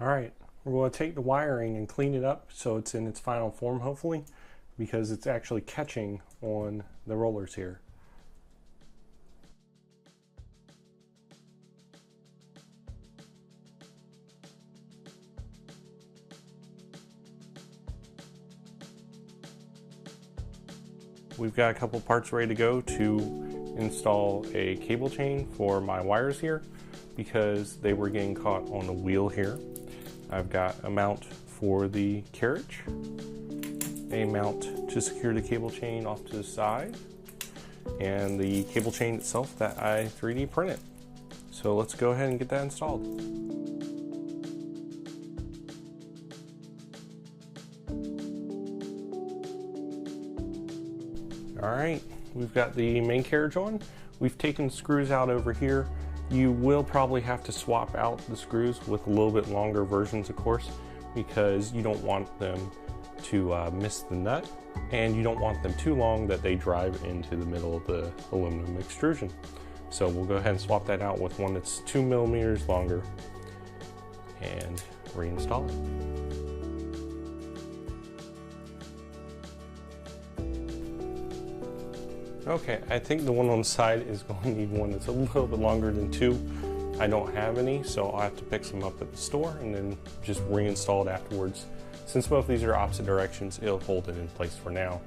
All right, we're going to take the wiring and clean it up so it's in its final form, hopefully, because it's actually catching on the rollers here. We've got a couple parts ready to go to install a cable chain for my wires here because they were getting caught on the wheel here. I've got a mount for the carriage, a mount to secure the cable chain off to the side, and the cable chain itself that I 3D printed. So let's go ahead and get that installed. All right, we've got the main carriage on. We've taken screws out over here. You will probably have to swap out the screws with a little bit longer versions, of course, because you don't want them to miss the nut, and you don't want them too long that they drive into the middle of the aluminum extrusion. So we'll go ahead and swap that out with one that's 2 millimeters longer and reinstall it. Okay, I think the one on the side is going to need one that's a little bit longer than 2. I don't have any, so I'll have to pick some up at the store and then just reinstall it afterwards. Since both of these are opposite directions, it'll hold it in place for now.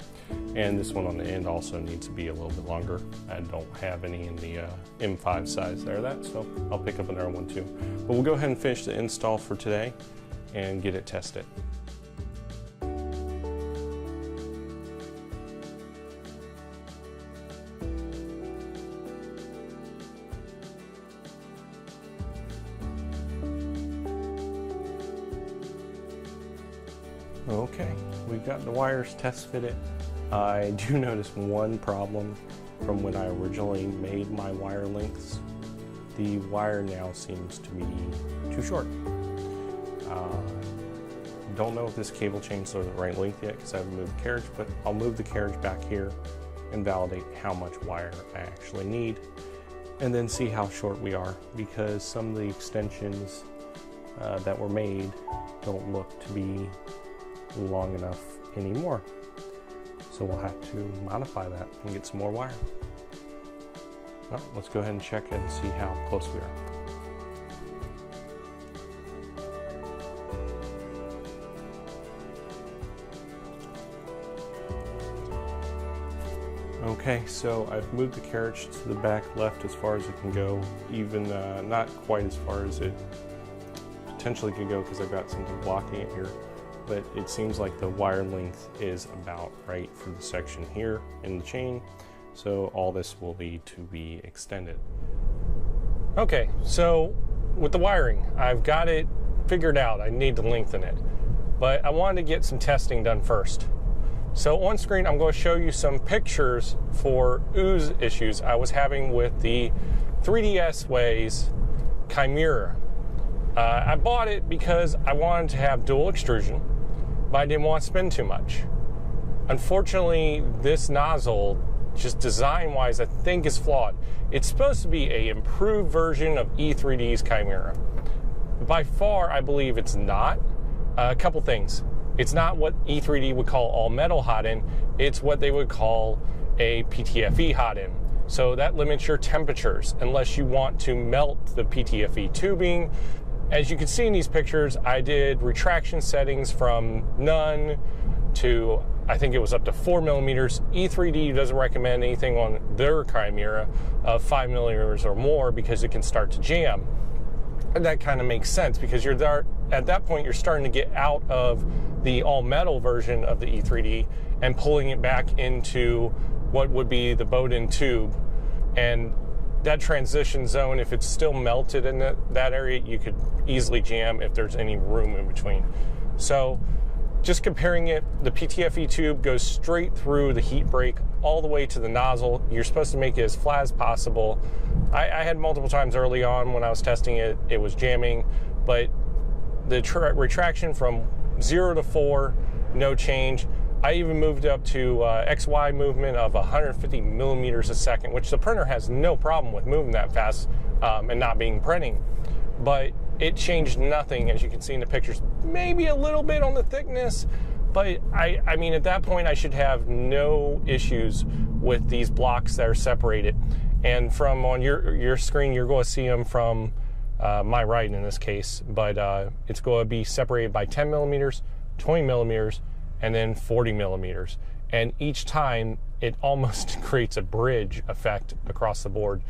And this one on the end also needs to be a little bit longer. I don't have any in the M5 size there, so I'll pick up another one too. But we'll go ahead and finish the install for today and get it tested. Okay, we've got the wires test fitted. I do notice one problem from when I originally made my wire lengths. The wire now seems to be too short. Don't know if this cable chain's the right length yet because I haven't moved the carriage, but I'll move the carriage back here and validate how much wire I actually need, and then see how short we are, because some of the extensions that were made don't look to be long enough anymore. So we'll have to modify that and get some more wire. Well, let's go ahead and check it and see how close we are. Okay, so I've moved the carriage to the back left as far as it can go, even not quite as far as it potentially could go because I've got something blocking it here. But it seems like the wire length is about right for the section here in the chain. So all this will need to be extended. Okay, so with the wiring, I've got it figured out. I need to lengthen it, but I wanted to get some testing done first. So on screen, I'm going to show you some pictures for ooze issues I was having with the 3DS Ways Chimera. I bought it because I wanted to have dual extrusion, but I didn't want to spend too much. Unfortunately, this nozzle, just design-wise, I think is flawed. It's supposed to be an improved version of E3D's Chimera. By far, I believe it's not. A couple things. It's not what E3D would call all-metal hotend. It's what they would call a PTFE hotend. So that limits your temperatures unless you want to melt the PTFE tubing. As you can see in these pictures, I did retraction settings from none to, I think it was up to 4 millimeters. E3D doesn't recommend anything on their Chimera of 5 millimeters or more because it can start to jam. And that kind of makes sense because you're there, at that point you're starting to get out of the all-metal version of the E3D and pulling it back into what would be the Bowden tube. And that transition zone, if it's still melted in that area, you could easily jam if there's any room in between. So just comparing it, the PTFE tube goes straight through the heat break all the way to the nozzle. You're supposed to make it as flat as possible. I had multiple times early on when I was testing it, it was jamming, but the retraction from 0 to 4, no change. I even moved up to XY movement of 150 millimeters a second, which the printer has no problem with moving that fast and not being printing. But it changed nothing, as you can see in the pictures. Maybe a little bit on the thickness, but I mean, at that point, I should have no issues with these blocks that are separated. And from on your screen, you're going to see them from my right in this case, but it's going to be separated by 10 millimeters, 20 millimeters, and then 40 millimeters. And each time, it almost creates a bridge effect across the board.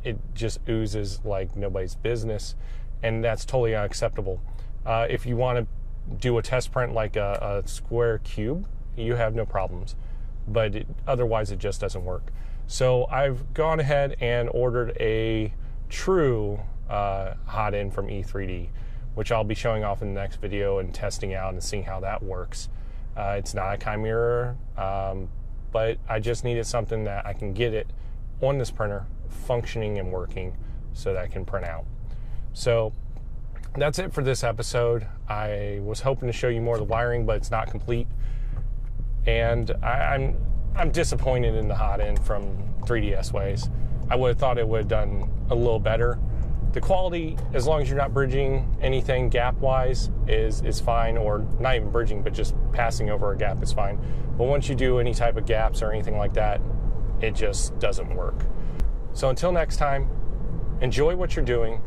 It just oozes like nobody's business, and that's totally unacceptable. If you want to do a test print like a square cube, you have no problems, but otherwise it just doesn't work. So I've gone ahead and ordered a true hot end from E3D, which I'll be showing off in the next video and testing out and seeing how that works. It's not a Chimera, but I just needed something that I can get it on this printer functioning and working so that I can print out. So that's it for this episode. I was hoping to show you more of the wiring, but it's not complete. And I'm disappointed in the hot end from 3DS Ways. I would have thought it would have done a little better. The quality, as long as you're not bridging anything gap-wise, is fine, or not even bridging, but just passing over a gap is fine. But once you do any type of gaps or anything like that, it just doesn't work. So until next time, enjoy what you're doing,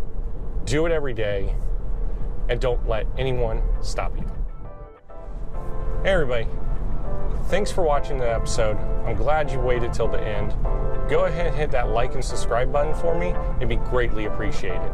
do it every day, and don't let anyone stop you. Hey everybody, thanks for watching the episode. I'm glad you waited till the end. Go ahead and hit that like and subscribe button for me. It'd be greatly appreciated.